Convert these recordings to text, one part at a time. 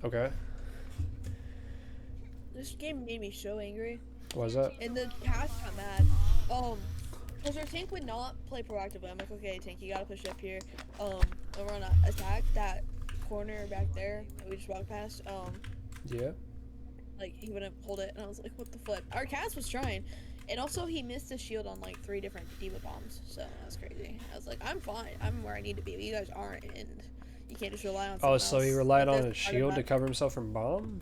Okay. This game made me so angry. What was that? And the cast got mad. Because our tank would not play proactively. I'm like, okay, tank, you gotta push up here. And we're on a attack that corner back there that we just walked past. Yeah. Like he wouldn't hold it, and I was like, what the flip? Our cast was trying, and also he missed the shield on like 3 different diva bombs. So that's crazy. I was like, I'm fine. I'm where I need to be. But you guys aren't, and you can't just rely on Oh, someone so he else. relied Like on there's his part of shield to that. cover himself from bomb?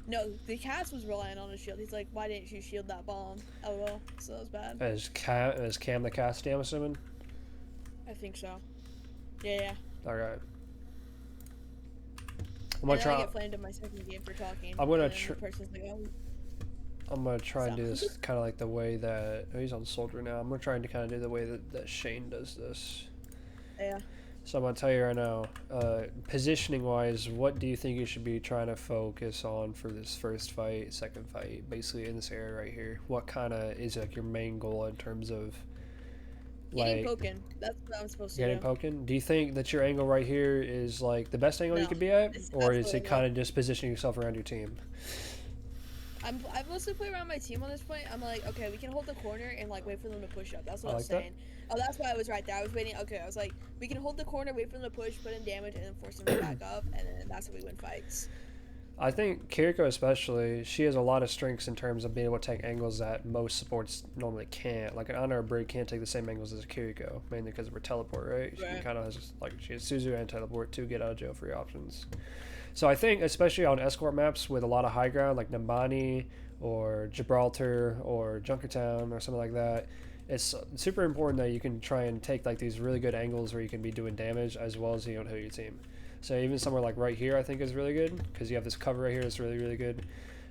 No, the cast was relying on his shield. He's like, why didn't you shield that bomb? Oh well, so that was bad. Is Cam the cast, I'm assuming? I think so. Yeah. Alright. I'm And gonna then I try. get flamed in my second game for talking. I'm gonna and then the person's like, oh, I'm gonna try and do so. this kind of like the way that he's on soldier now. I'm gonna try and kind of do the way that Shane does this. Yeah. So I'm gonna tell you right now, positioning wise, what do you think you should be trying to focus on for this first fight, second fight, basically in this area right here? What kind of is like your main goal in terms of Getting like poking. That's what I'm supposed to getting do. poking? Do you think that your angle right here is like the best angle you No, could be at, it's or is absolutely it kind of just positioning yourself around your team? I mostly play around my team on this point. I'm like, okay, we can hold the corner and like wait for them to push up. That's what I I was like that. saying. Oh, that's why I was right there. I was waiting. Okay, I was like, we can hold the corner, wait for them to push, put in damage, and then force them to back up, and then that's how we win fights. I think Kiriko especially, she has a lot of strengths in terms of being able to take angles that most supports normally can't. Like an Honor or Brig can't take the same angles as a Kiriko, mainly because of her teleport, right? She Right. kind of has, like, she has Suzu and teleport, to get out of jail free options. So I think, especially on escort maps with a lot of high ground, like Nambani or Gibraltar or Junkertown or something like that, it's super important that you can try and take like these really good angles where you can be doing damage as well as you don't hit your team. So even somewhere like right here, I think is really good because you have this cover right here that's really really good.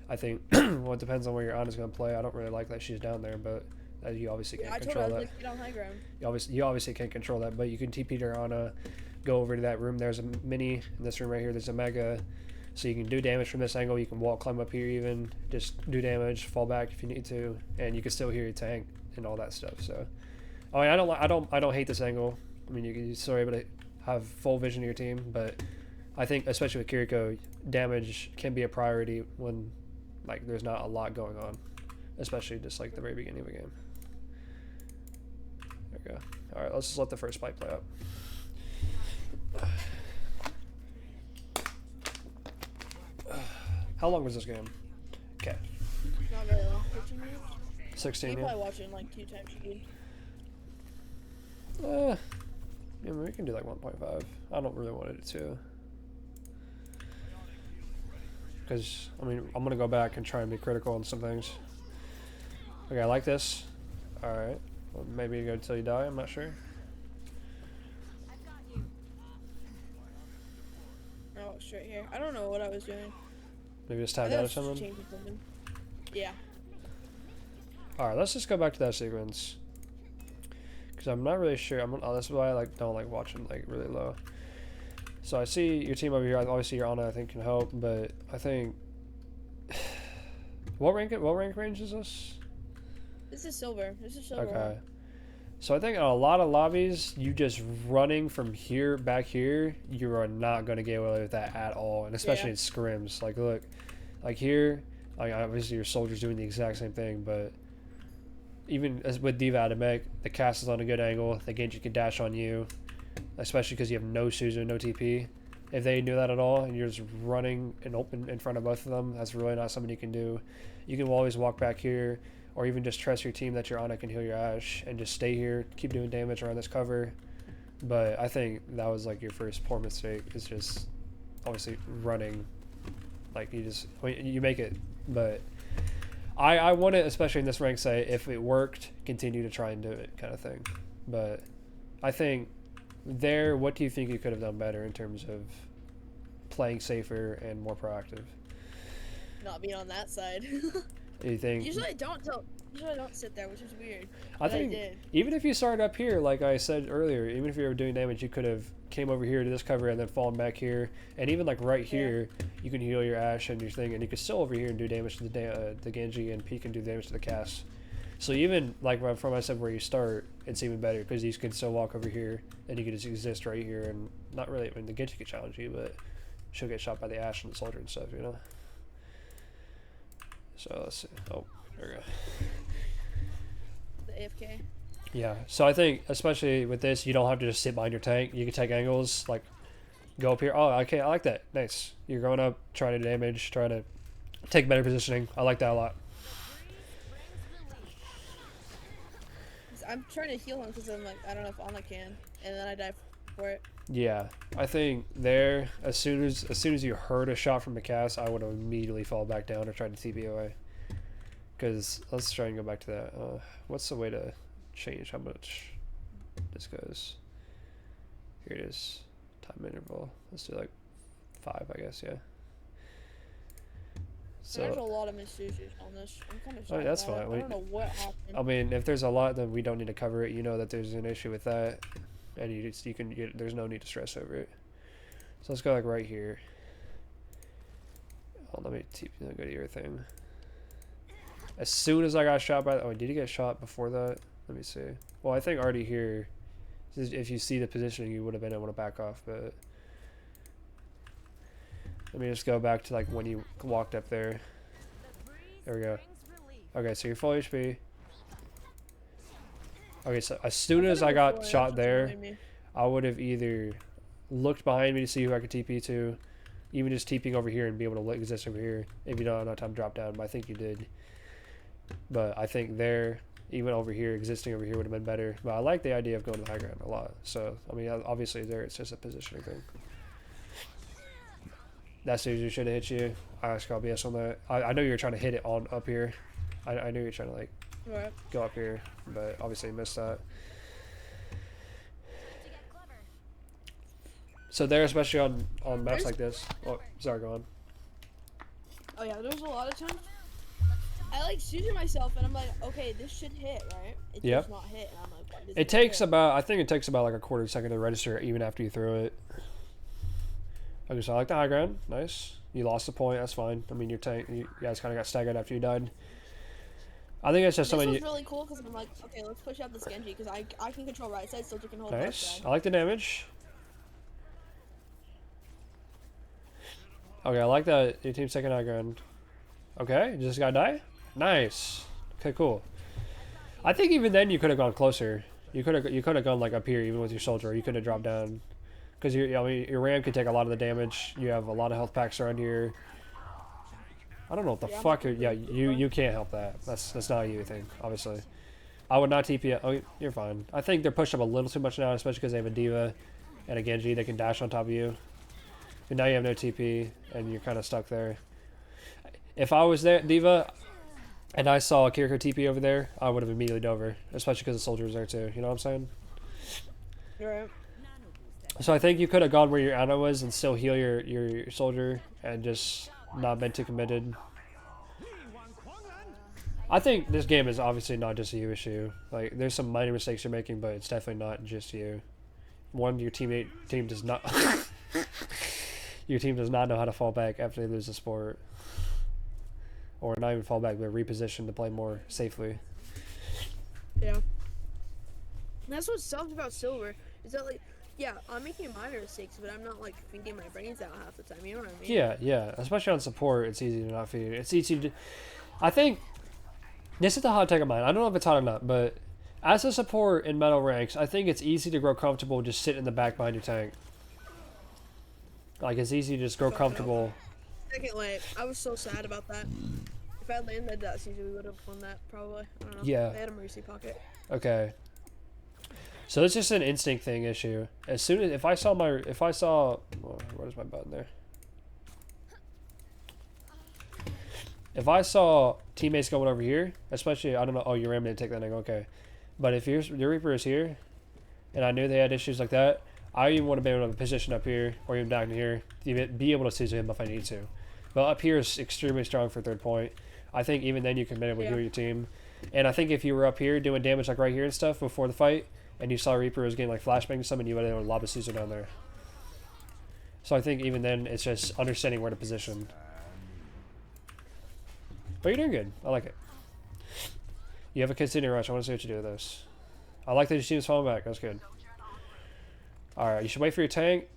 I think well, it depends on where your Anna's going to play. I don't really like that she's down there, but you obviously Yeah, can't I told her I control was that. like, get on high ground. You obviously can't control that, but you can TP to Anna, go over to that room. There's a mini in this room right here. There's a mega, so you can do damage from this angle. You can wall climb up here, even just do damage, fall back if you need to, and you can still hear your tank and all that stuff. So, I mean, I don't hate this angle. I mean, you're still able to have full vision of your team, but I think especially with Kiriko, damage can be a priority when like there's not a lot going on, especially just like the very beginning of a game. There we go. All right, let's just let the first fight play out. How long was this game? Okay, Not very long. 15 minutes. 16. You Yeah. probably watch it in like 2 times speed. Yeah, we can do like 1.5. I don't really want it to. Because, I mean, I'm going to go back and try and be critical on some things. Okay, I like this. Alright. Well, maybe go until you die, I'm not sure. Oh, straight here. I don't know what I was doing. Maybe just I tap think I out or was something. changing something. Yeah. Alright, let's just go back to that sequence. Because I'm not really sure. That's why I like don't like watching like really low. So I see your team over here. Obviously your Ana I think can help, but I think what rank range is this? This is silver. This is silver. Okay. So I think in a lot of lobbies, you just running from here back here, you are not going to get away with that at all, and especially Yeah. in scrims. Like look, like here, like obviously your soldiers doing the exact same thing, but even as with Diva Adamek, the cast is on a good angle. The Genji can dash on you, especially because you have no Suzu, no TP. If they knew that at all, and you're just running and open in front of both of them, that's really not something you can do. You can always walk back here, or even just trust your team that your Ana can heal your Ashe, and just stay here, keep doing damage around this cover. But I think that was like your first poor mistake, is just obviously running. Like you make it, but I want to, especially in this rank, say if it worked, continue to try and do it, kind of thing. But I think there, what do you think you could have done better in terms of playing safer and more proactive? Not being on that side. Do you think? Usually I don't sit there, which is weird. I But think did. even if you started up here, like I said earlier, even if you were doing damage, you could have came over here to this cover and then fallen back here, and even like right here, you can heal your Ashe and your thing, and you could still over here and do damage to the Genji, and P can do damage to the cast. So even like from I said where you start, it's even better because you can still walk over here and you can just exist right here and not really. I mean, the Genji could challenge you, but she'll get shot by the Ash and the soldier and stuff, you know. So let's see. Oh, there we go. The AFK. Yeah. So I think especially with this, you don't have to just sit behind your tank. You can take angles, like go up here. Oh, okay, I like that. Nice. You're going up, trying to damage, trying to take better positioning. I like that a lot. I'm trying to heal him because I'm like, I don't know if Anna can, and then I die for it. Yeah, I think there, as soon as you heard a shot from the cast, I would have immediately fall back down or tried to TP away. Because let's try and go back to that. What's the way to change how much this goes? Here it is. Time interval. Let's do like 5, I guess. Yeah. So there's a lot of misuses on this. I'm kind of sorry. that's about fine. it. I don't know what happened. I mean, if there's a lot, then we don't need to cover it. You know that there's an issue with that, and you can get. There's no need to stress over it. So let's go like right here. Oh, let me go to your thing. As soon as I got shot by, oh, did he get shot before that? Let me see. Well, I think already here, if you see the positioning, you would have been able to back off. But let me just go back to like when you walked up there. There we go. Okay, so you're full HP. Okay, so as soon as I got shot there, I would have either looked behind me to see who I could TP to, even just TPing over here and be able to exist over here if you don't have enough time to drop down. But I think you did. But I think there, even over here, existing over here would have been better. But I like the idea of going to the high ground a lot. So, I mean, obviously there it's just a positioning thing. That Suzu should have hit you. I asked BS on that. I know you were trying to hit it on up here. I knew you were trying to like go up here, but obviously you missed that. So there, especially on maps like this. Oh, sorry, go on. Oh yeah, there's a lot of times I like Suzu myself, and I'm like, okay, this should hit, right? It does not hit, and I'm like, why does it takes about, I think it takes about like a quarter second to register even after you throw it. Okay, so I like the high ground. Nice. You lost the point. That's fine. I mean, your tank. You guys kind of got staggered after you died. I think it's just something. This was really cool because I'm like, okay, let's push out this Genji because I can control right side, Soldier can hold left Nice. side. I like the damage. Okay, I like that your team's taking high ground. Okay, you just got to die. Nice. Okay, cool. I think even then you could have gone closer. You could have gone like up here even with your soldier. You could have dropped down. Because your Ram could take a lot of the damage. You have a lot of health packs around here. I don't know what the fuck. You can't help that. That's not a you thing, obviously. I would not TP it. Oh, you're fine. I think they're pushed up a little too much now, especially because they have a Diva and a Genji that can dash on top of you. And now you have no TP, and you're kind of stuck there. If I was there, Diva, and I saw a Kiri TP over there, I would have immediately dove her, especially because the soldier was there too. You know what I'm saying? You're right. So I think you could have gone where your Ana was and still heal your soldier and just not been too committed. I think this game is obviously not just a you issue. Like, there's some minor mistakes you're making, but it's definitely not just you. One, your team does not your team does not know how to fall back after they lose the sport, or not even fall back, but reposition to play more safely. Yeah. That's what sucks about Silver. Is that like, yeah, I'm making minor mistakes, but I'm not like thinking my brains out half the time. You know what I mean? Yeah. Especially on support, it's easy to not feed. It's easy to. I think this is the hot take of mine. I don't know if it's hot or not, but as a support in metal ranks, I think it's easy to grow comfortable just sitting in the back behind your tank. Like, it's easy to just grow comfortable. Second lane, I was so sad about that. If I had landed that season, we would have won that probably. I don't know. Yeah. They had a mercy pocket. Okay. So it's just an instinct thing issue. As soon as where's my button there? If I saw teammates going over here, especially, I don't know, oh, your Ram didn't take that angle, okay. But if your Reaper is here, and I knew they had issues like that, I even want to be able to position up here, or even down here, to be able to seize him if I need to. But up here is extremely strong for third point. I think even then you can able to heal your team. And I think if you were up here doing damage like right here and stuff before the fight, and you saw Reaper was getting like flashbang or something, you would have been able to lob a Caesar down there. So I think even then it's just understanding where to position. But you're doing good. I like it. You have a continuing rush. I want to see what you do with this. I like that your team's falling back. That's good. Alright, you should wait for your tank.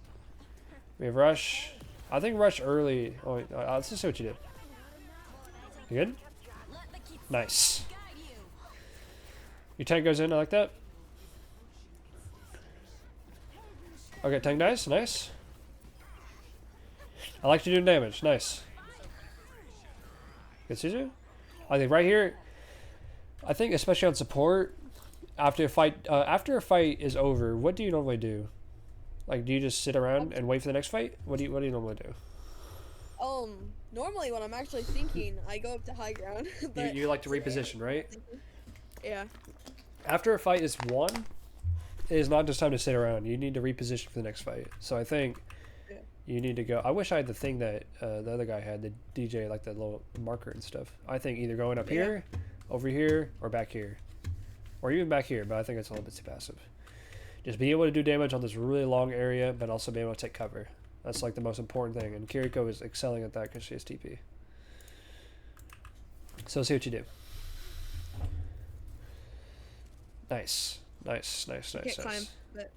We have rush. I think rush early. Oh, wait, let's just see what you did. You good? Nice. Your tank goes in. I like that. Okay, tank dies. Nice. I like you doing damage. Nice. Good Caesar. I think right here. I think especially on support, after a fight is over, what do you normally do? Like, do you just sit around and wait for the next fight? What do you normally do? Normally when I'm actually thinking, I go up to high ground. But You like to reposition, right? Yeah. After a fight is won, it is not just time to sit around. You need to reposition for the next fight. So I think you need to go. I wish I had the thing that the other guy had, the DJ, like the little marker and stuff. I think either going up here, over here, or back here. Or even back here, but I think it's a little bit too passive. Just being able to do damage on this really long area, but also being able to take cover. That's like the most important thing. And Kiriko is excelling at that because she has TP. So let's see what you do. Nice. Nice. Climb,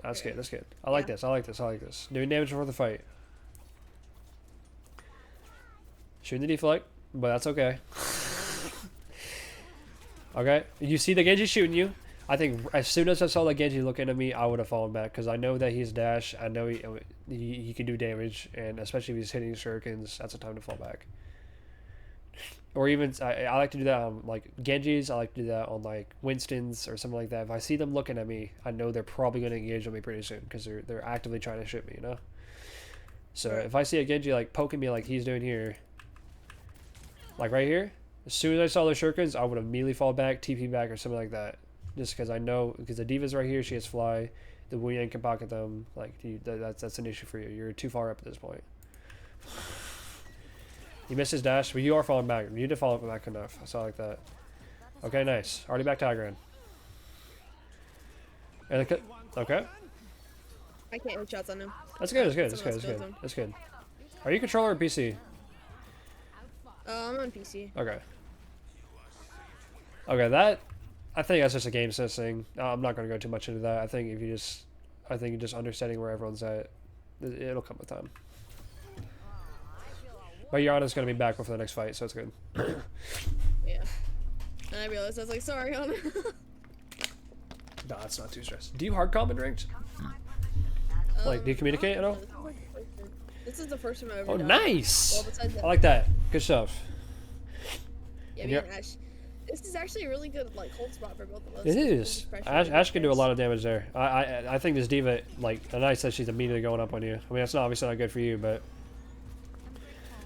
That's good. That's good. I like this. I like this. Doing damage before the fight. Shooting the deflect, but that's okay. Okay. You see the Genji shooting you. I think as soon as I saw the Genji looking at me, I would have fallen back because I know that he's dash. I know he can do damage, and especially if he's hitting shurikens, that's a time to fall back. Or even I like to do that on like Genjis. I like to do that on like Winston's or something like that. If I see them looking at me, I know they're probably going to engage on me pretty soon because they're actively trying to shoot me, you know. So if I see a Genji like poking me like he's doing here, like right here, as soon as I saw the shurikens, I would immediately fall back, TP back, or something like that. Just because I know, because the Diva's right here, she has fly. The Wu Yang can pocket them. Like that's an issue for you. You're too far up at this point. You missed his dash, but you are falling back. You need to fall back enough. I saw like that. Okay, nice. Already back to high ground. And okay. I can't hit shots on him. That's good. That's good. Are you controller or PC? I'm on PC. Okay. Okay, that. I think that's just a game sense thing. I'm not going to go too much into that. I think you just understanding where everyone's at, it'll come with time. But Yana's going to be back before the next fight, so it's good. Yeah. And I realized I was like, sorry, Yana. Nah, it's not too stressed. Do you hard comment ranked? Like, do you communicate at all? This is the first time I've ever Oh, done. nice! Well, I like that. Good stuff. Yeah, me and Ash. This is actually a really good like hold spot for both of us. It is. Ash can do a lot of damage there. I think this Diva, like, Anai said she's immediately going up on you. I mean, that's obviously not good for you, but...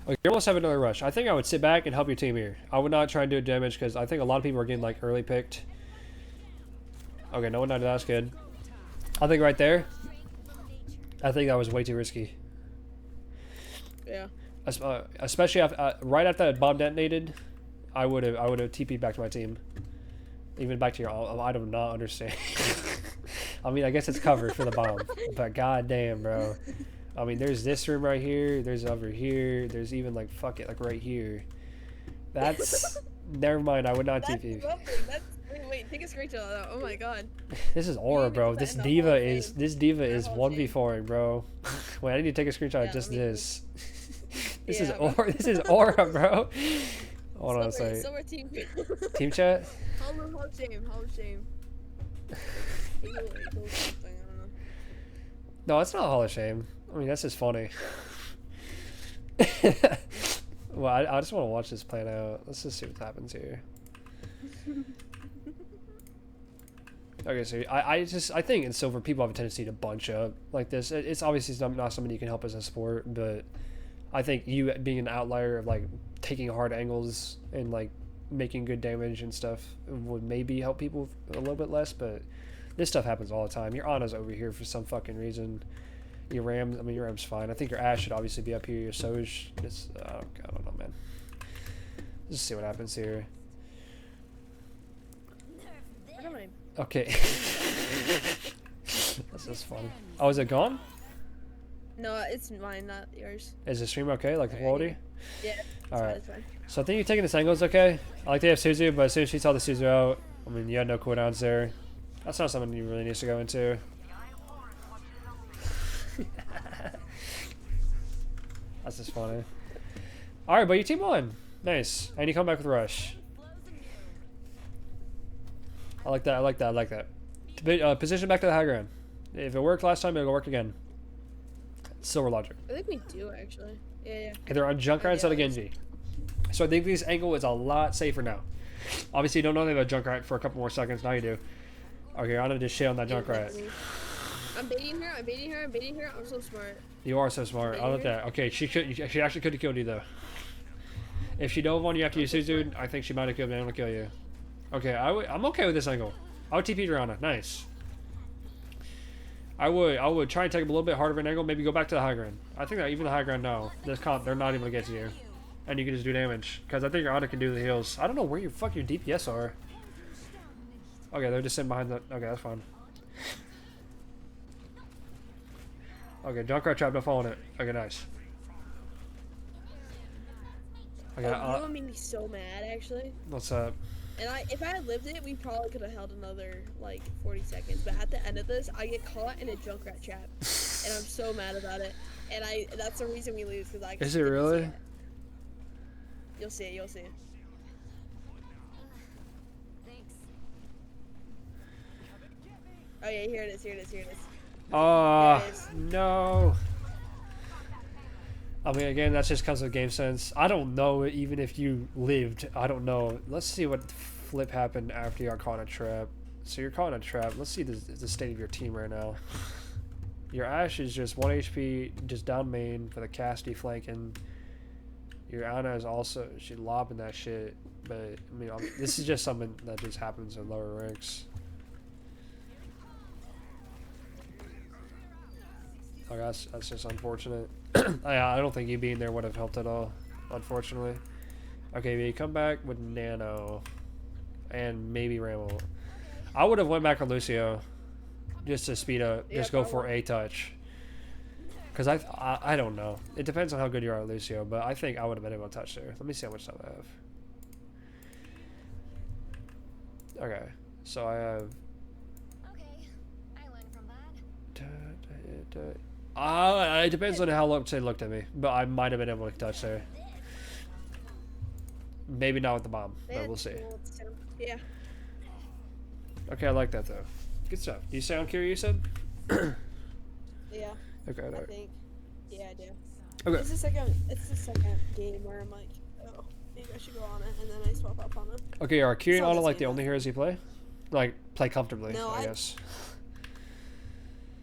Okay, you almost have another rush. I think I would sit back and help your team here. I would not try and do damage because I think a lot of people are getting, like, early picked. Okay, no one died. That's good. I think right there, I think that was way too risky. Yeah. Especially right after that bomb detonated, I would have TP'd back to my team. Even back to your. I do not understand. I mean, I guess it's covered for the bomb, but goddamn, bro. I mean, there's this room right here. There's over here. There's even like fuck it, like right here. That's never mind. I would not TP. Wait, take a screenshot of that. Oh my god. This is aura, bro. This diva is 1v4ing, bro. Wait, I need to take a screenshot of just this. This is aura. This is aura, bro. Hold on a second. So we're team. Team chat. Hall of shame. No, it's not Hall of Shame. I mean, that's just funny. Well, I just want to watch this plan out. Let's just see what happens here. Okay, so I think in silver people have a tendency to bunch up like this. It's obviously not something you can help as a sport, but I think you being an outlier of like taking hard angles and like making good damage and stuff would maybe help people a little bit less, but this stuff happens all the time. Your Ana's over here for some fucking reason. Your Ram's fine. I think your Ash should obviously be up here. Your Soj, I don't know, man. Let's see what happens here. Okay. That's just fun. Oh, is it gone? No, it's mine, not yours. Is the stream okay? Like the quality? Yeah. Alright. So I think you're taking this angle is okay. I like to have Suzu, but as soon as she saw the Suzu out, I mean, you had no cooldowns there. That's not something you really need to go into. That's just funny. All right, but your team won. Nice. And you come back with rush. I like that. I like that. I like that. Position back to the high ground. If it worked last time, it'll work again. Silver logic. I think we do actually. Yeah. They're on Junkrat instead of Genji. So I think this angle is a lot safer now. Obviously, you don't know they have a Junkrat for a couple more seconds. Now you do. Okay, I'm gonna just shit on that Junkrat. I'm baiting her. I'm baiting her. I'm baiting her. I'm so smart. You are so smart. I love that. Okay, she actually could have killed you though. If she dove on you after you Suzu, I think she might have been able to kill you. Okay, I'm okay with this angle. I would TP Drana. Nice. I would try and take a little bit harder of an angle. Maybe go back to the high ground. I think that even the high ground now, this comp, they're not even gonna get to you, and you can just do damage because I think your Ana can do the heals. I don't know where your DPS are. Okay, they're just sitting behind the. Okay, that's fine. Okay, Junkrat trap, don't fall on it. Okay, nice. Okay, you know what made me so mad actually? What's up? And if I had lived it, we probably could have held another like 40 seconds. But at the end of this, I get caught in a Junkrat trap, and I'm so mad about it. And that's the reason we lose because I. Is it really? See it. You'll see it. You'll see it. Thanks. Oh yeah, here it is. Here it is. Here it is. Oh no. I mean, again, that's just because of game sense. I don't know, even if you lived, I don't know. Let's see what flip happened after you got caught in a trap. So you're caught in a trap. Let's see the state of your team right now. Your Ashe is just 1 HP, just down main for the Cassidy flanking. Your Ana is also, she's lobbing that shit. But, I mean, this is just something that just happens in lower ranks. Oh, that's just unfortunate. I don't think you being there would have helped at all, unfortunately. Okay, but you come back with Nano and maybe Rambo. I would have went back on Lucio just to speed up, Yeah, just go for probably. a touch. Because I don't know. It depends on how good you are at Lucio, but I think I would have been able to touch there. Let me see how much time I have. Okay, so I have. Okay, I learned from that. It depends on how much they looked at me, but I might have been able to touch there. Maybe not with the bomb, but we'll see. Yeah. Okay, I like that though. Good stuff. Do you stay on Kiri, you said? Yeah. Okay, I alright. think. Yeah, I do. Okay. It's the second game where I'm like, oh, maybe I should go on it, and then I swap up on it. Okay, are Kiri and So Ana this like the game only is- heroes you play? Like, play comfortably, No, I I- guess.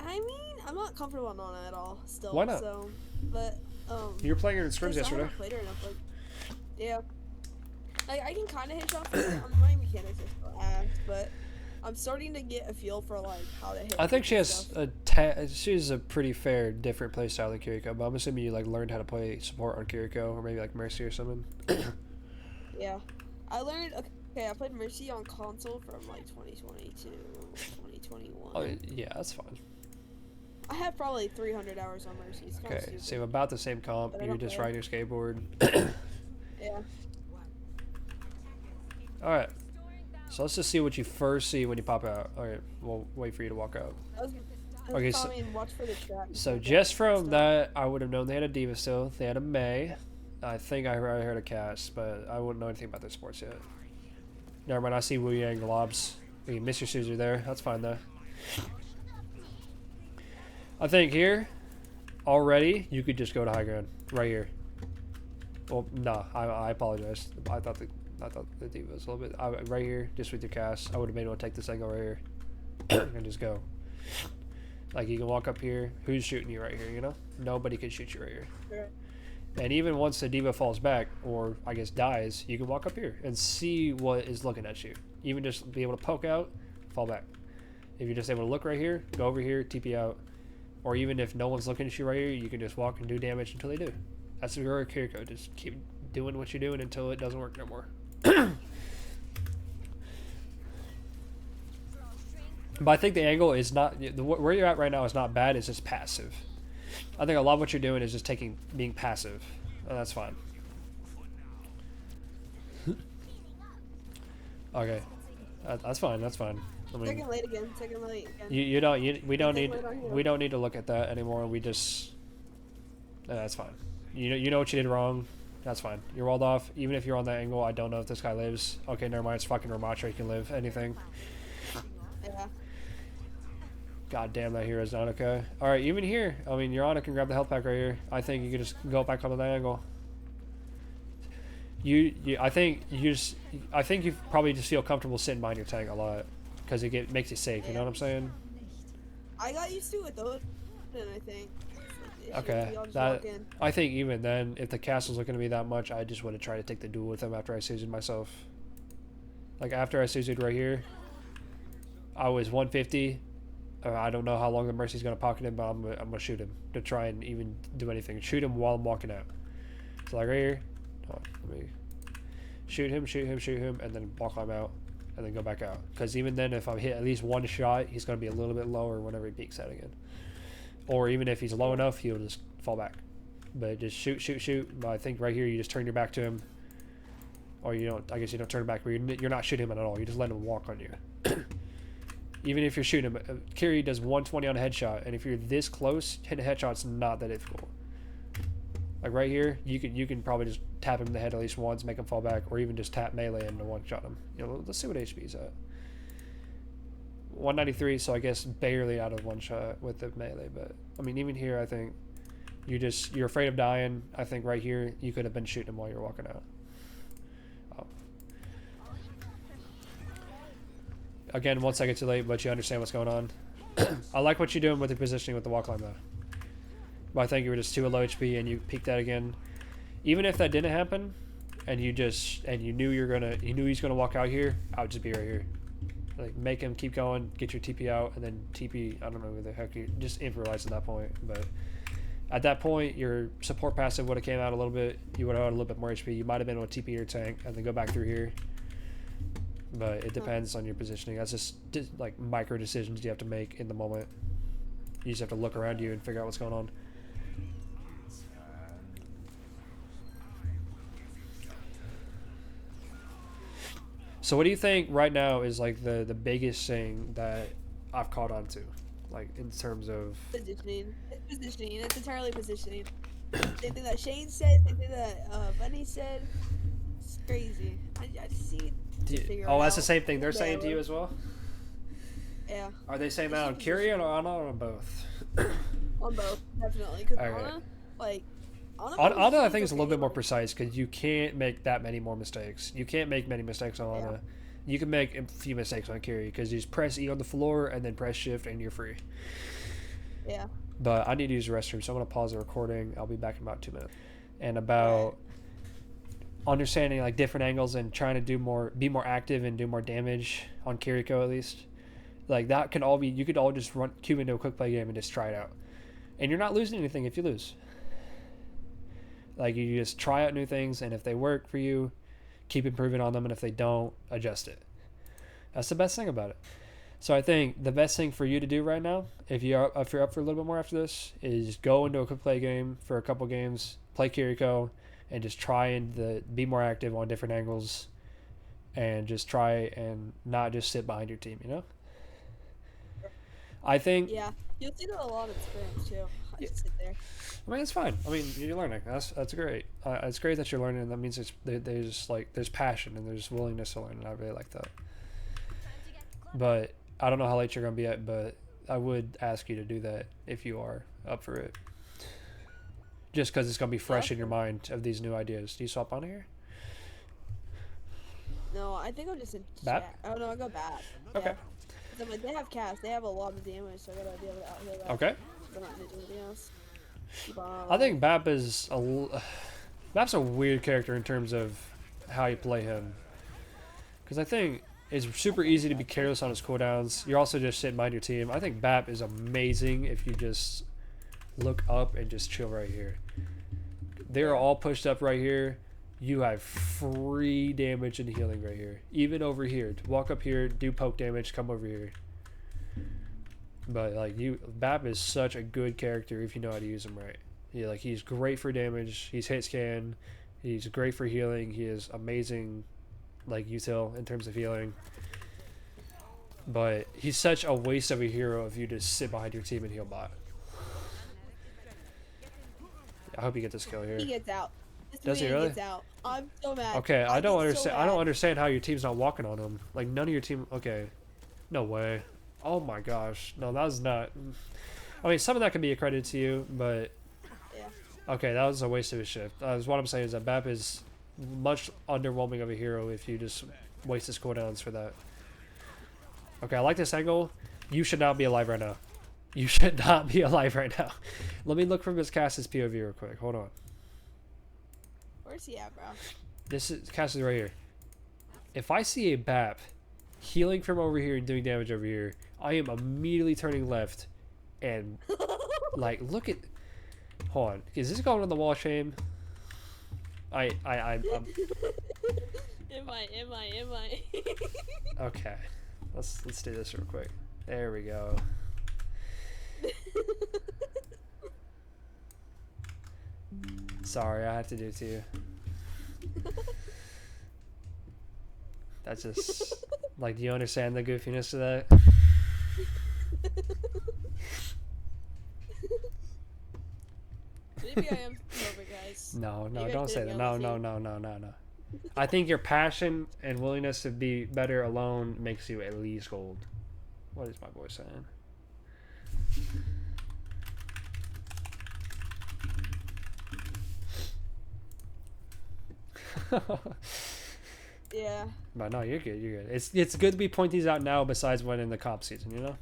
I mean, I'm not comfortable on Nana at all still. Why not? So, but You were playing her in scrims 'cause I yesterday. haven't played her enough. Like, yeah. I can kind of hit shots. My mechanics are still ass, but I'm starting to get a feel for like how to hit. I think she and has stuff. she has a pretty fair different play style than Kiriko, but I'm assuming you like learned how to play support on Kiriko or maybe like Mercy or something. Yeah, I learned. Okay, I played Mercy on console from like 2020 to 2021. Oh yeah, that's fine. I have probably 300 hours on Mercy. It's kind of Okay, stupid. so about the same comp. But I You're don't just play. riding your skateboard. Yeah. All right. So let's just see what you first see when you pop out. All right, we'll wait for you to walk out. Okay, so- watch for the trap. So just from that, I would have known they had a Diva still. They had a May. I think I heard a Cass, but I wouldn't know anything about their sports yet. Never mind, I see Wu Yang globs. You miss your Suzu there. That's fine though. I think here, already, you could just go to high ground. Right here. Well, no, I apologize. I thought the Diva was a little bit... right here, just with your Cass. I would have been able to take this angle right here. And just go. Like, you can walk up here. Who's shooting you right here, you know? Nobody can shoot you right here. Sure. And even once the Diva falls back, or I guess dies, you can walk up here and see what is looking at you. Even just be able to poke out, fall back. If you're just able to look right here, go over here, TP out. Or even if no one's looking at you right here, you can just walk and do damage until they do. That's your Kiriko. Just keep doing what you're doing until it doesn't work no more. But I think the angle is not... where you're at right now is not bad, it's just passive. I think a lot of what you're doing is just being passive. And that's fine. Okay. That's fine, that's fine. I mean, Second late again. Second late again. we don't Second need late on you. we don't need to look at that anymore. We just... that's fine. you know what you did wrong. That's fine. You're walled off. Even if you're on that angle, I don't know if this guy lives. Okay, never mind. It's fucking Ramacho. He can live. Anything. Yeah. God damn, that hero's not okay. Alright, even here. I mean, your Honor can grab the health pack right here. I think you can just go back onto that angle. I think you probably just feel comfortable sitting behind your tank a lot. Because makes it safe, you know what I'm saying? I got used to it though, I think. Okay, I think even then, if the castles are going to be that much, I just would have tried to take the duel with him after I Suzu'd myself. Like, after I Suzu'd right here, I was 150. I don't know how long the Mercy's going to pocket him, but I'm going to shoot him to try and even do anything. Shoot him while I'm walking out. So, like, right here, let me shoot him, and then walk him out, and then go back out. Because even then, if I hit at least one shot, he's going to be a little bit lower whenever he peeks out again. Or even if he's low enough, he'll just fall back. But just shoot. But I think right here you just turn your back to him. Or you don't, I guess you don't turn back, where you're not shooting him at all. You just let him walk on you. Even if you're shooting him, Kiri does 120 on a headshot. And if you're this close, hitting a headshot's not that difficult. Like right here, you can probably just tap him in the head at least once, make him fall back. Or even just tap melee and one-shot him. You know, let's see what HP is at. 193, so I guess barely out of one shot with the melee, but I mean even here I think you're afraid of dying. I think right here you could have been shooting him while you're walking out. Oh. Again, 1 second too late, but you understand what's going on. I like what you're doing with the positioning with the walk line though. But I think you were just too low HP and you peeked that again. Even if that didn't happen and you knew he's gonna walk out here, I would just be right here. Like, make him keep going, get your TP out, and then TP, I don't know who the heck you, just improvise at that point. But at that point, your support passive would have came out a little bit. You would have had a little bit more HP. You might have been able to TP your tank and then go back through here. But it depends on your positioning. That's just like micro decisions you have to make in the moment. You just have to look around you and figure out what's going on. So what do you think right now is like the biggest thing that I've caught on to, like in terms of positioning? It's positioning. It's entirely positioning. Same thing that Shane said. Same thing that Bunny said. It's crazy. I just see. Oh, that's the same thing they're saying to you as well. Yeah. Are they saying that on Kiri or on both? On both, definitely. Because Anna, like. Anna, I think, is a little bit more precise because you can't make that many more mistakes. You can't make many mistakes on Anna. You can make a few mistakes on Kiri because you just press E on the floor and then press shift and you're free. Yeah. But I need to use the restroom, so I'm going to pause the recording. I'll be back in about 2 minutes. And about understanding like different angles and trying to be more active and do more damage on Kiriko at least. Like that can all be, you could all just cube into a quick play game and just try it out. And you're not losing anything if you lose. Like, you just try out new things, and if they work for you, keep improving on them, and if they don't, adjust it. That's the best thing about it. So I think the best thing for you to do right now, if you're up for a little bit more after this, is go into a quick play game for a couple games, play Kiriko, and just try and be more active on different angles, and just try and not just sit behind your team, you know? I think... Yeah, you'll see that a lot of experience, too. I just sit there. I mean, it's fine. I mean, you're learning. That's great. It's great that you're learning, and that means there's passion and there's willingness to learn, and I really like that. But I don't know how late you're gonna be at, but I would ask you to do that if you are up for it. Just because it's gonna be fresh in your mind of these new ideas. Do you swap on here? No, I think I'm just in Bat? chat. Oh no, I go bat. Okay. Yeah. Like, they have cast. They have a lot of damage, so I gotta be able to out-heal that. Okay. They're not gonna do anything else. I think Bap is Bap's a weird character in terms of how you play him. Because I think it's super easy to be careless on his cooldowns. You're also just sitting behind your team. I think Bap is amazing if you just look up and just chill right here. They're all pushed up right here. You have free damage and healing right here. Even over here. Walk up here, do poke damage, come over here. But like Bap is such a good character if you know how to use him right. He's great for damage. He's hit scan. He's great for healing. He is amazing, like util in terms of healing. But he's such a waste of a hero if you just sit behind your team and heal bot. I hope you get this kill here. He gets out. This Does he man really? gets out. I'm so mad. Okay, I don't get so understand. I don't mad. understand how your team's not walking on him. Like none of your team. Okay, no way. Oh my gosh, no, that was not. I mean, some of that can be accredited to you, but Yeah. okay, that was a waste of a shift. What I'm saying is that Bap is much underwhelming of a hero if you just waste his cooldowns for that. Okay, I like this angle. You should not be alive right now. You should not be alive right now. Let me look from his cast's POV real quick. Hold on. Where's he at, bro? This is cast is right here. If I see a Bap healing from over here and doing damage over here, I am immediately turning left and like look at. Hold on. Is this going on the wall of shame? I'm Am I? okay. Let's do this real quick. There we go. Sorry, I have to do it to you. That's just like, do you understand the goofiness of that? Maybe I am over, guys. No, Maybe I don't say shouldn't that. be No, on the no, team. no. I think your passion and willingness to be better alone makes you at least gold. What is my boy saying? Yeah. But no, you're good. You're good. It's good to be pointing these out now. Besides when in the comp season, you know.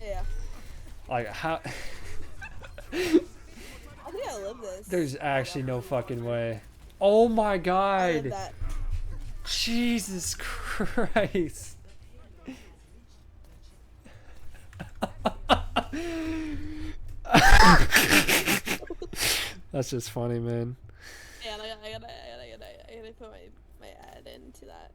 Yeah. Like how. I think I love this. There's actually no fucking way. Oh my I love god. that. Jesus Christ. That's just funny, man. Yeah, and I gotta put my ad into that.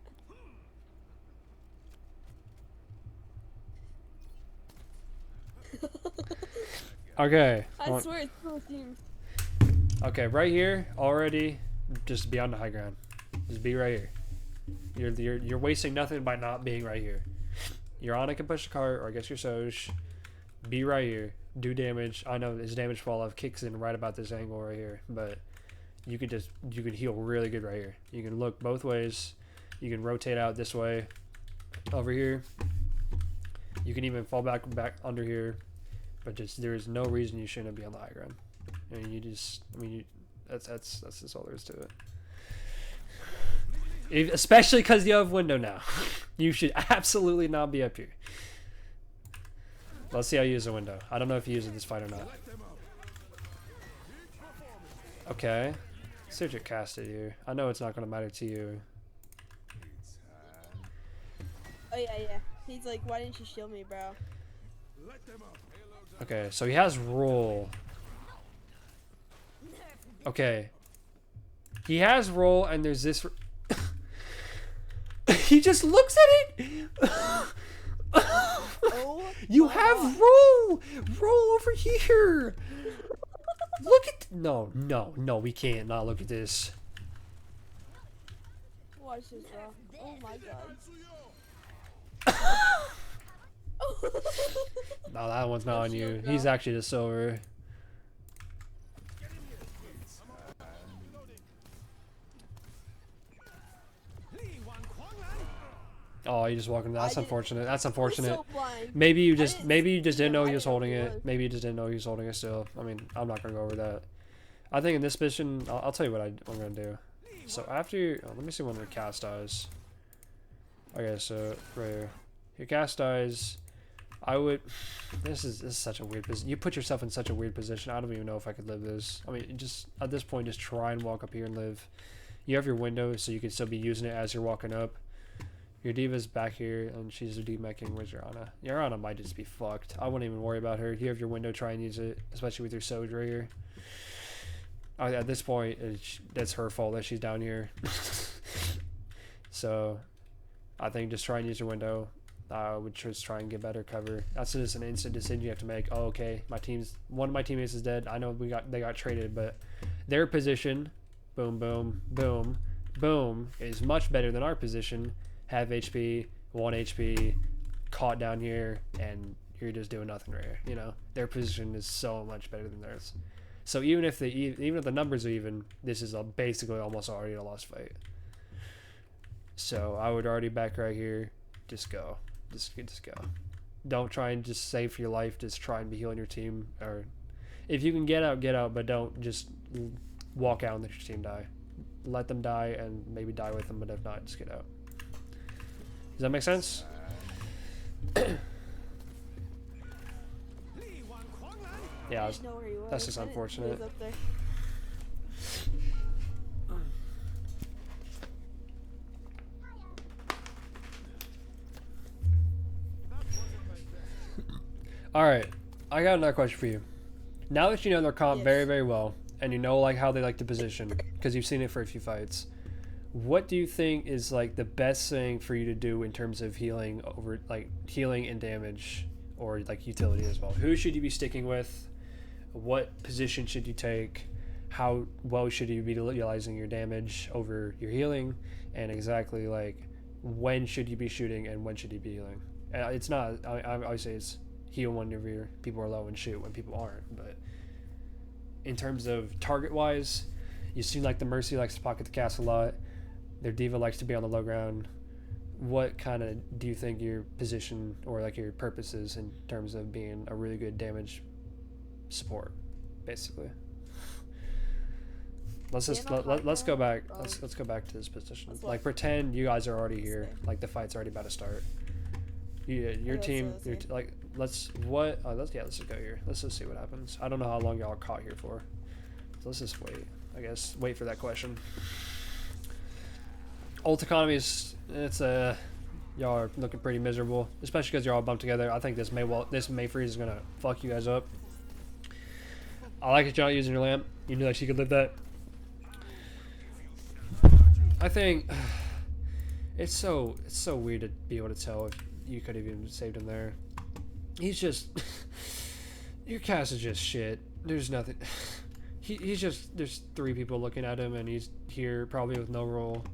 Okay. I swear it's cool teams. Okay, right here already. Just be on the high ground. Just be right here. You're wasting nothing by not being right here. Your Ana can push the cart, or I guess your Soj. Be right here. Do damage. I know his damage fall off kicks in right about this angle right here, but you could heal really good right here. You can look both ways. You can rotate out this way, over here. You can even fall back under here, but just there is no reason you shouldn't be on the high ground. I mean, that's just all there is to it. Especially because you have window now. You should absolutely not be up here. Let's see how you use the window. I don't know if you use it this fight or not. Okay. Let's see what you're casted here. I know it's not going to matter to you. Oh yeah. He's like, why didn't you shield me, bro? Okay, so he has roll. Okay. He has roll, and there's this. He just looks at it. Oh. You my have God. roll over here. Look at no, we can't not look at this. Watch this, bro. Oh my god. No, that one's not on you. He's actually the silver. Oh, you just walking. That's unfortunate. That's unfortunate. So blind. Maybe you just didn't didn't know I he was didn't know holding he it. was. Maybe you just didn't know he was holding it still. I mean, I'm not gonna go over that. I think in this mission, I'll tell you what I'm gonna do. So after, let me see when your cast dies. Okay, so right here, your cast dies. I would. This is such a weird position. You put yourself in such a weird position. I don't even know if I could live this. I mean, just at this point, just try and walk up here and live. You have your window, so you can still be using it as you're walking up. Your diva's back here, and she's a demecking. Where's your Ana? Your Ana might just be fucked. I wouldn't even worry about her. You have your window, try and use it, especially with your Soj right here. At this point, that's her fault that she's down here. So, I think just try and use your window. I would just try and get better cover. That's just an instant decision you have to make. Oh, okay, one of my teammates is dead. I know they got traded, but their position, boom, boom, boom, boom, is much better than our position. Half HP, 1 HP, caught down here, and you're just doing nothing right here. You know, their position is so much better than theirs. So even if the numbers are even, this is basically almost already a lost fight. So I would already back right here. Just go. Just go. Don't try and just save for your life. Just try and be healing your team. Or if you can get out, but don't just walk out and let your team die. Let them die and maybe die with them, but if not, just get out. Does that make sense? Yeah, that's just unfortunate. All right, I got another question for you. Now that you know their comp very, very well, and you know like how they like to position, because you've seen it for a few fights, what do you think is like the best thing for you to do in terms of healing and damage, or like utility as well? Who should you be sticking with? What position should you take? How well should you be utilizing your damage over your healing? And exactly like when should you be shooting and when should you be healing? It's not, I always say it's heal whenever people are low and shoot when people aren't. But in terms of target wise, you seem like the Mercy likes to pocket the cast a lot. Their Diva likes to be on the low ground. What kind of do you think your position or like your purpose is in terms of being a really good damage support, basically? Let's go back. Let's go back to this position. Like pretend you guys are already here. Like the fight's already about to start. Your team. Let's just go here. Let's just see what happens. I don't know how long y'all are caught here for. So let's just wait. I guess wait for that question. Ult economy is y'all are looking pretty miserable, especially because you're all bumped together. I think this May freeze is gonna fuck you guys up. I like that y'all using your lamp. You knew that she could live that. I think it's so weird to be able to tell if you could have even saved him there. He's just your cast is just shit. There's nothing. He's just, there's 3 people looking at him and he's here probably with no role.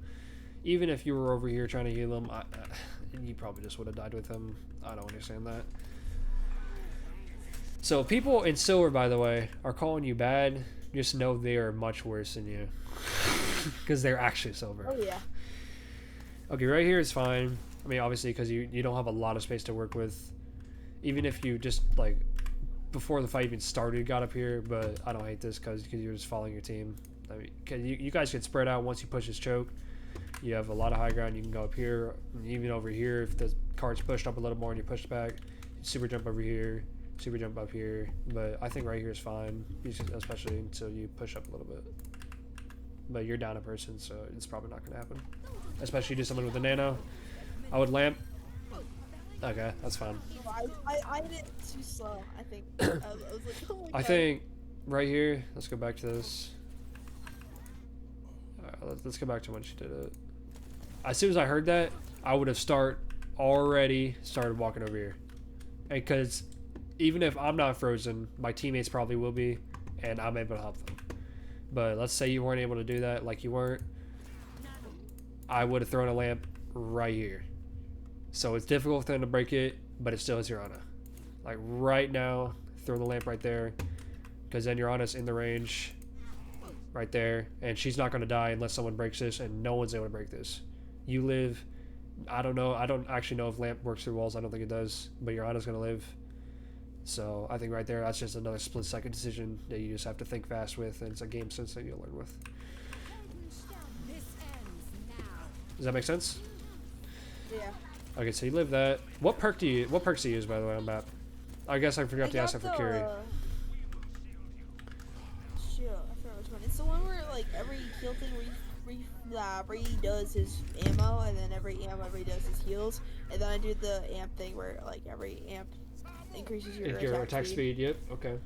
Even if you were over here trying to heal him, you probably just would have died with him. I don't understand that. So people in silver, by the way, are calling you bad. Just know they are much worse than you. Because they're actually silver. Oh, yeah. Okay, right here is fine. I mean, obviously, because you don't have a lot of space to work with. Even if you just, like, before the fight even started, got up here. But I don't hate this because you're just following your team. I mean, cause you guys can spread out once you push this choke. You have a lot of high ground. You can go up here, even over here. If the cart's pushed up a little more and you push back, super jump over here, super jump up here. But I think right here is fine, especially until you push up a little bit. But you're down a person, so it's probably not going to happen. Especially do someone with a nano. I would lamp. Okay, that's fine. I did it too slow, I think. I was like, oh my God. I think right here, let's go back to this. Let's go back to when she did it. As soon as I heard that, I would have already started walking over here. Because even if I'm not frozen, my teammates probably will be, and I'm able to help them. But let's say you weren't able to do that, like you weren't. I would have thrown a lamp right here. So it's difficult for them to break it, but it still has your Ana. Like right now, throw the lamp right there, because then your Ana's in the range. Right there, and she's not going to die unless someone breaks this, and no one's able to break this. You live. I don't know. I don't actually know if lamp works through walls. I don't think it does, but your Ana's going to live. So I think right there, that's just another split-second decision that you just have to think fast with, and it's a game sense that you'll learn with. Does that make sense? Yeah. Okay, so you live that. What perks do you use, by the way, on map? I guess I forgot to ask that for Kiri. It's the one where like every heal thing redoes his ammo, and then every ammo redoes his heals, and then I do the amp thing where like every amp increases your attack speed. Yep. Okay.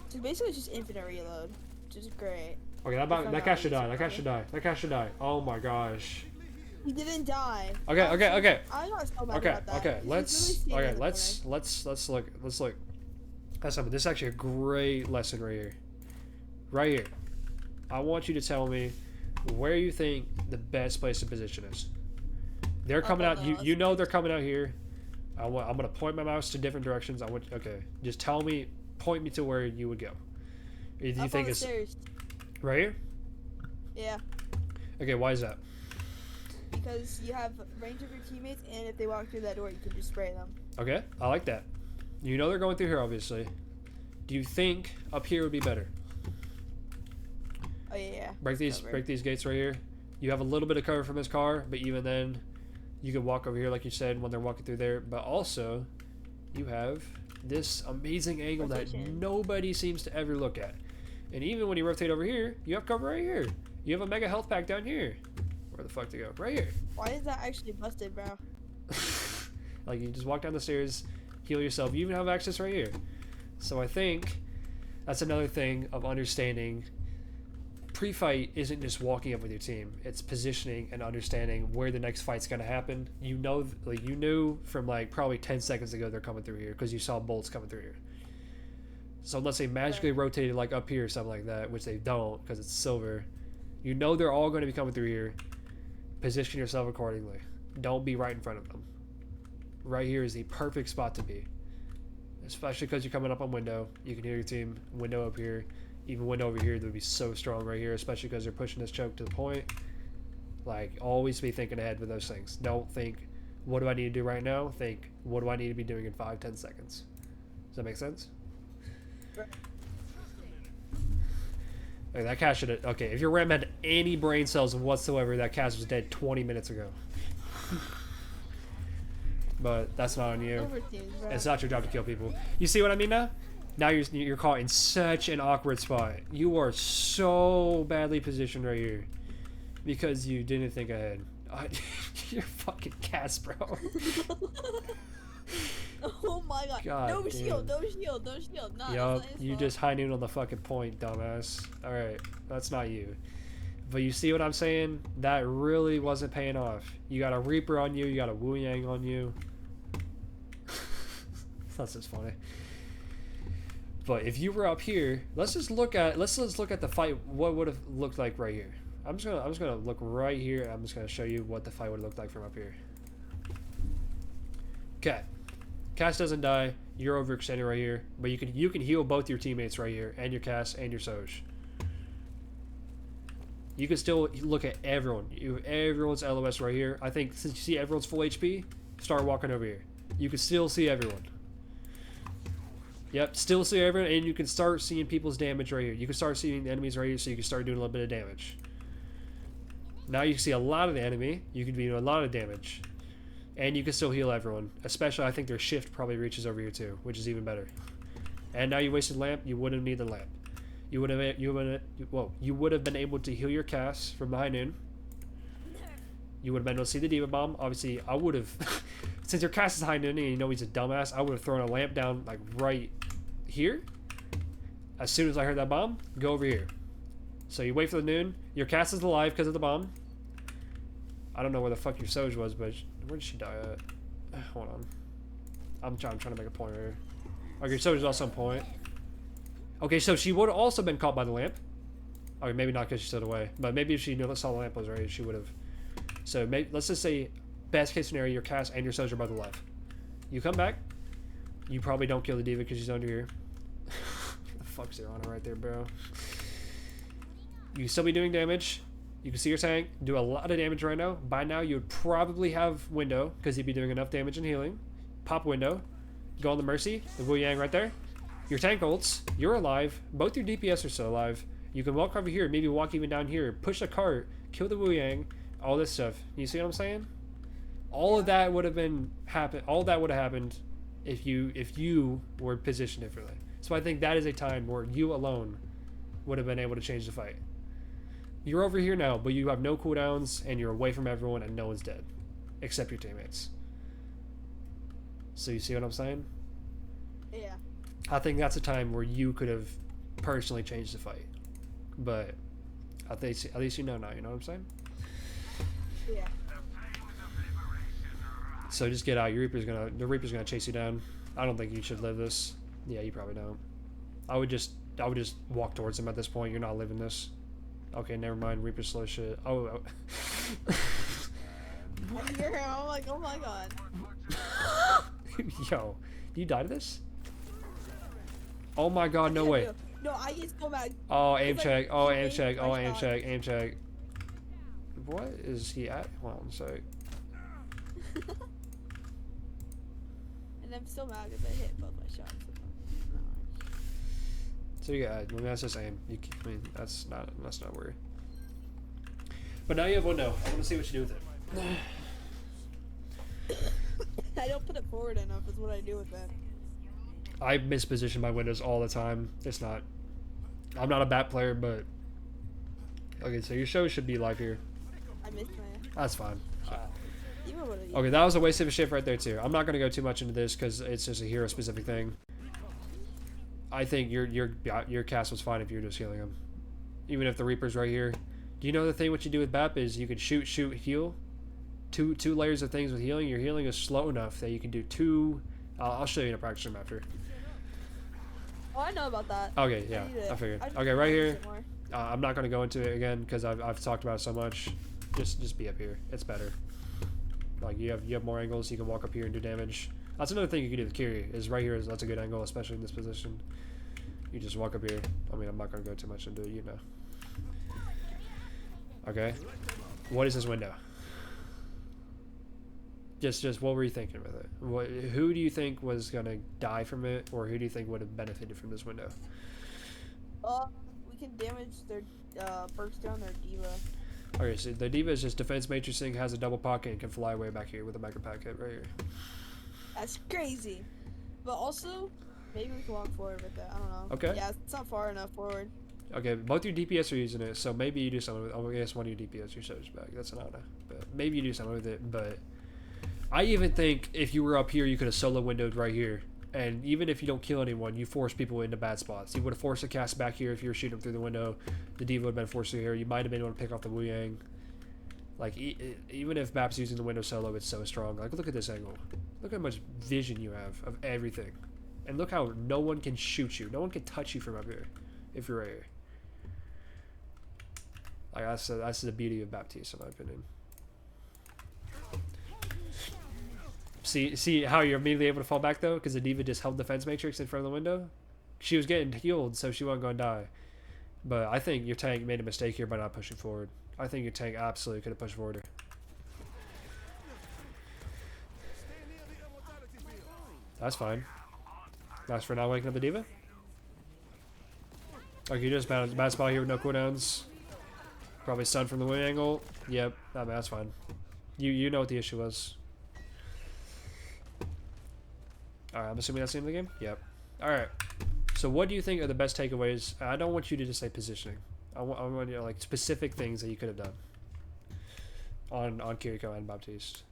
So basically, it's just infinite reload, which is great. Okay, that cat should die. That cat should die. That cat should die. Oh my gosh. He didn't die. Okay. I got so mad about that. Okay. Let's look. That's something. This is actually a great lesson right here. Right here. I want you to tell me where you think the best place to position is. They're coming out. You know they're coming out here. I'm gonna point my mouse to different directions. Okay, just tell me, point me to where you would go. Do you Up think on the it's stairs. right here? Yeah, Okay, why is that? because you have range of your teammates, and if they walk through that door, you can just spray them. Okay, I like that. You know they're going through here, obviously. Do you think up here would be better? Oh yeah. Break these gates right here. You have a little bit of cover from his car, but even then, you can walk over here like you said when they're walking through there. But also, you have this amazing angle that Rotation. nobody seems to ever look at. And even when you rotate over here, you have cover right here. You have a mega health pack down here. Where the fuck to go? Right here. Why is that actually busted, bro? Like you just walk down the stairs, heal yourself. You even have access right here. So I think that's another thing of understanding. Pre-fight isn't just walking up with your team. It's positioning and understanding where the next fight's gonna happen. You know, like you knew from like probably 10 seconds ago they're coming through here because you saw bolts coming through here. So unless they magically rotated like up here or something like that, which they don't because it's silver, you know they're all going to be coming through here. Position yourself accordingly. Don't be right in front of them. Right here is the perfect spot to be. Especially because you're coming up on window. You can hear your team. Window up here. Even window over here, they'll be so strong right here, especially because they're pushing this choke to the point. Like, always be thinking ahead with those things. Don't think, what do I need to do right now? Think, what do I need to be doing in 5-10 seconds? Does that make sense? Right. Like, that cat should have... Okay, if your RAM had any brain cells whatsoever, that cat was dead 20 minutes ago. But that's not on you. Overteams, bro. It's not your job to kill people. You see what I mean now? Now you're caught in such an awkward spot. You are so badly positioned right here because you didn't think ahead. You're fucking cats, bro. Oh my god. God no damn. shield, no shield, no shield. Nah, Yup, that's not his you fault. just high noon on the fucking point, dumbass. Alright, that's not you. But you see what I'm saying? That really wasn't paying off. You got a Reaper on you, you got a Wu Yang on you. That's just funny. But if you were up here, let's just look at the fight. What would have looked like right here? I'm just gonna look right here. I'm just gonna show you what the fight would look like from up here. Okay, Cass doesn't die. You're overextended right here, but you can heal both your teammates right here, and your Cass and your Soj. You can still look at everyone. Everyone's LOS right here. I think since you see everyone's full HP, start walking over here. You can still see everyone. Yep, still see everyone, and you can start seeing people's damage right here. You can start seeing the enemies right here, so you can start doing a little bit of damage. Now you can see a lot of the enemy. You can be doing a lot of damage. And you can still heal everyone. Especially, I think their shift probably reaches over here too, which is even better. And now you wasted lamp. You wouldn't need the lamp. You would have been able to heal your Cass from the high noon. You would have been able to see the Diva Bomb. Obviously, I would have... Since your Cass is high noon and you know he's a dumbass, I would have thrown a lamp down like right here. As soon as I heard that bomb, go over here. So you wait for the noon. Your Cass is alive because of the bomb. I don't know where the fuck your Soj was, but where did she die at? Hold on. I'm trying to make a point right here. Okay, your Soj is also on point. Okay, so she would have also been caught by the lamp. Okay, maybe not because she stood away. But maybe if she knew saw the lamp was right, she would have. So let's just say, best case scenario, your Cass and your Soj are both alive. You come back. You probably don't kill the Diva because she's under here. What the fuck's there on her right there, bro? You can still be doing damage. You can see your tank do a lot of damage right now. By now, you would probably have window because he'd be doing enough damage and healing. Pop window. Go on the Mercy. The Wu Yang right there. Your tank ults. You're alive. Both your DPS are still alive. You can walk over here. Maybe walk even down here. Push a cart. Kill the Wu Yang. All this stuff. You see what I'm saying? All of that would have happened if you were positioned differently. So I think that is a time where you alone would have been able to change the fight. You're over here now, but you have no cooldowns and you're away from everyone and no one's dead. Except your teammates. So you see what I'm saying? Yeah. I think that's a time where you could have personally changed the fight. But at least you know now, you know what I'm saying? Yeah. So just get out. The Reaper's gonna chase you down. I don't think you should live this. Yeah, you probably don't. I would just walk towards him at this point. You're not living this. Okay, never mind. Reaper's slow shit. Oh. I hear him. I'm like, oh my god. Yo, you died to this? Oh my god, no Yeah, way. No, I get so mad. Oh, aim 'Cause, check. like, Oh, he aim made check. Oh, my aim shot. check. Aim check. What is he at? Hold on a sec. And I'm still mad because I hit both my shots. So yeah, I mean, that's just aim. You can, I mean, that's not worry. But now you have window. I want to see what you do with it. I don't put it forward enough is what I do with it. I misposition my windows all the time. It's not. I'm not a bat player, but okay. So your show should be live here. I missed my That's fine. shot. You know what I Okay, that was a waste of a shift right there too. I'm not gonna go too much into this because it's just a hero specific thing. I think your cast was fine if you're just healing him, even if the Reaper's right here. Do you know the thing? What you do with BAP is you can shoot, heal. Two layers of things with healing. Your healing is slow enough that you can do two. I'll show you in a practice room after. Oh, I know about that. Okay, yeah, I figured. Okay, right here. I'm not gonna go into it again because I've talked about it so much. Just be up here. It's better. Like you have more angles. You can walk up here and do damage. That's another thing you can do with Kiri. Is right here. That's a good angle, especially in this position. You just walk up here. I mean, I'm not gonna go too much into it. You know. Okay. What is this window? Just what were you thinking with it? Who do you think was gonna die from it, or who do you think would have benefited from this window? We can damage their burst down their diva. Okay, so the diva is just defense matrixing, has a double pocket, and can fly away back here with a mega packet right here. That's crazy. But also, maybe we can walk forward with that. I don't know. Okay. Yeah, it's not far enough forward. Okay, both your DPS are using it, so maybe you do something with it. I guess one of your DPS, your shoulders back. That's an honor. But maybe you do something with it, but I even think if you were up here, you could have solo windowed right here. And even if you don't kill anyone, you force people into bad spots. You would have forced a cast back here if you were shooting them through the window. The diva would have been forced through here. You might have been able to pick off the Wu Yang. Like, even if Bap's using the window solo, it's so strong. Like, look at this angle. Look how much vision you have of everything. And look how no one can shoot you. No one can touch you from up here if you're right here. Like, that's the beauty of Baptiste, in my opinion. See how you're immediately able to fall back, though? Because the diva just held defense matrix in front of the window? She was getting healed, so she wasn't going to die. But I think your tank made a mistake here by not pushing forward. I think your tank absolutely could have pushed forward. That's fine. That's for not waking up the diva. Okay, you just bad spot here with no cooldowns. Probably stun from the wing angle. Yep, I mean, that's fine. You know what the issue was. Alright, I'm assuming that's the end of the game? Yep. Alright. So what do you think are the best takeaways? I don't want you to just say positioning. I want you to, like, specific things that you could have done on Kiriko and Baptiste.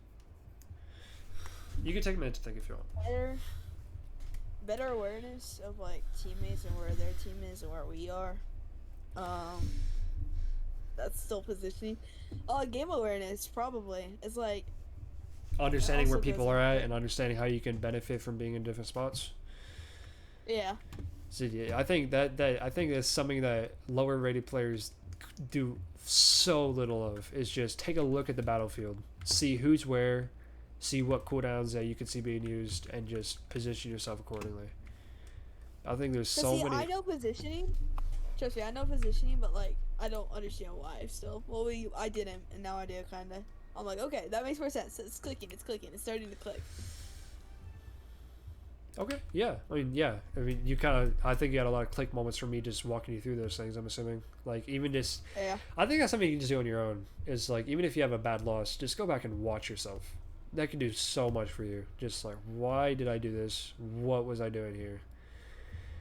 You can take a minute to think if you want. Better awareness of, like, teammates and where their team is and where we are. That's still positioning. Game awareness, probably. It's like understanding where people are at and understanding how you can benefit from being in different spots. Yeah. So yeah, I think that I think that's something that lower rated players do so little of, is just take a look at the battlefield, see who's where, see what cooldowns that you can see being used, and just position yourself accordingly. I think there's so many. I know positioning. Trust me, I know positioning, but like I don't understand why still. Well, I didn't, and now I do kind of. I'm like, okay, that makes more sense. It's clicking, it's starting to click. Okay, yeah. I mean, you kind of, I think you had a lot of click moments from me just walking you through those things, I'm assuming. Like, even just, yeah. I think that's something you can just do on your own. Is like, even if you have a bad loss, just go back and watch yourself. That can do so much for you. Just like, why did I do this? What was I doing here?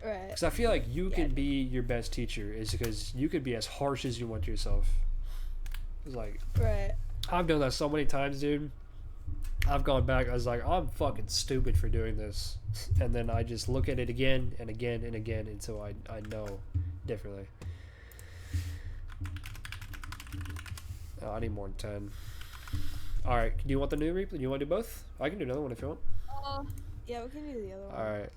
Right. Because I feel like you can be your best teacher, is because you could be as harsh as you want to yourself. It's like, right. I've done that so many times, dude. I've gone back, I was like, I'm fucking stupid for doing this. And then I just look at it again and again and again until I know differently. Oh, I need more than 10. Alright, do you want the new replay? Do you want to do both? I can do another one if you want. Yeah, we can do the other one. Alright.